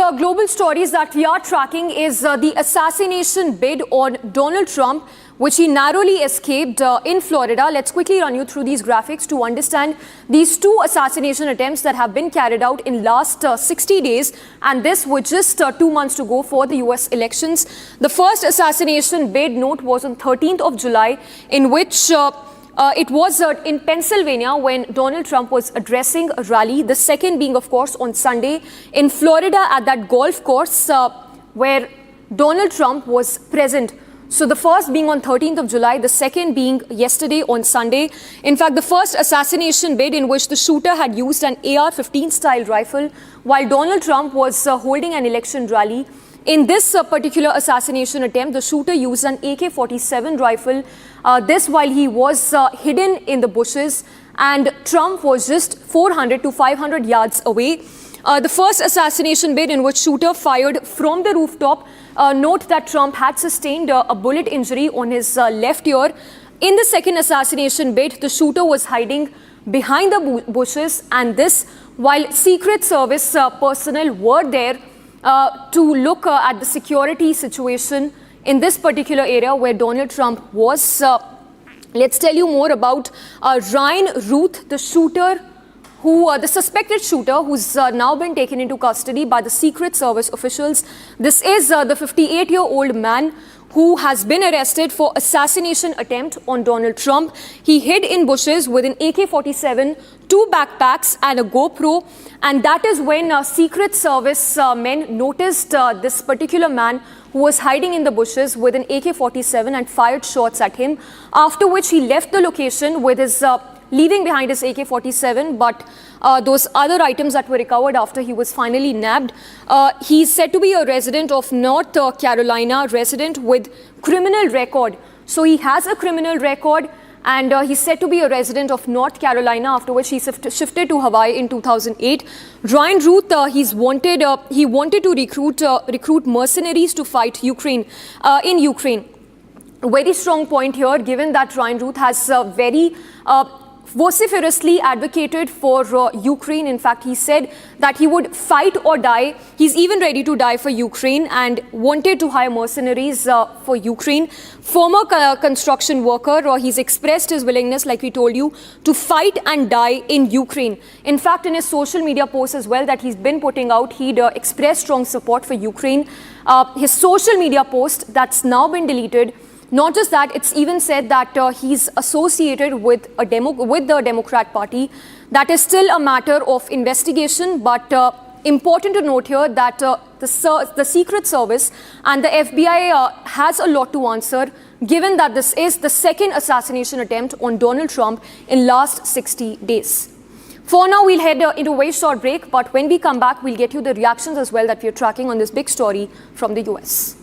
global stories that we are tracking is the assassination bid on Donald Trump, which he narrowly escaped in Florida. Let's quickly run you through these graphics to understand these two assassination attempts that have been carried out in last 60 days, and this with just 2 months to go for the US elections. The first assassination bid, note, was on 13th of July, in which it was in Pennsylvania when Donald Trump was addressing a rally. The second being, of course, on Sunday in Florida at that golf course where Donald Trump was present. So the first being on 13th of July, the second being yesterday on Sunday. In fact, the first assassination bid in which the shooter had used an AR-15 style rifle while Donald Trump was holding an election rally. In this particular assassination attempt, the shooter used an AK-47 rifle, this while he was hidden in the bushes, and Trump was just 400 to 500 yards away. The first assassination bid in which shooter fired from the rooftop, note that Trump had sustained a bullet injury on his left ear. In the second assassination bid, the shooter was hiding behind the bushes, and this while Secret Service personnel were there to look at the security situation in this particular area where Donald Trump was. Let's tell you more about Ryan Ruth, the shooter, the suspected shooter who's now been taken into custody by the Secret Service officials. This is the 58-year-old man who has been arrested for assassination attempt on Donald Trump. He hid in bushes with an AK-47, 2 backpacks and a GoPro, and that is when Secret Service men noticed this particular man who was hiding in the bushes with an AK-47 and fired shots at him, after which he left the location with his leaving behind his AK-47, but those other items that were recovered after he was finally nabbed. He's said to be a resident of North Carolina, resident with criminal record. So he has a criminal record, and he's said to be a resident of North Carolina, after which he shifted to Hawaii in 2008. Ryan Ruth, he wanted to recruit mercenaries to fight Ukraine in Ukraine. A very strong point here, given that Ryan Ruth has very vociferously advocated for Ukraine. In fact, he said that he would fight or die. He's even ready to die for Ukraine and wanted to hire mercenaries for Ukraine. Former construction worker, he's expressed his willingness, like we told you, to fight and die in Ukraine. In fact, in his social media posts as well that he's been putting out, he'd expressed strong support for Ukraine. His social media post that's now been deleted. Not just that, it's even said that he's associated with the Democrat Party. That is still a matter of investigation, but important to note here that the Secret Service and the FBI has a lot to answer, given that this is the second assassination attempt on Donald Trump in last 60 days. For now, we'll head into a very short break, but when we come back, we'll get you the reactions as well that we're tracking on this big story from the US.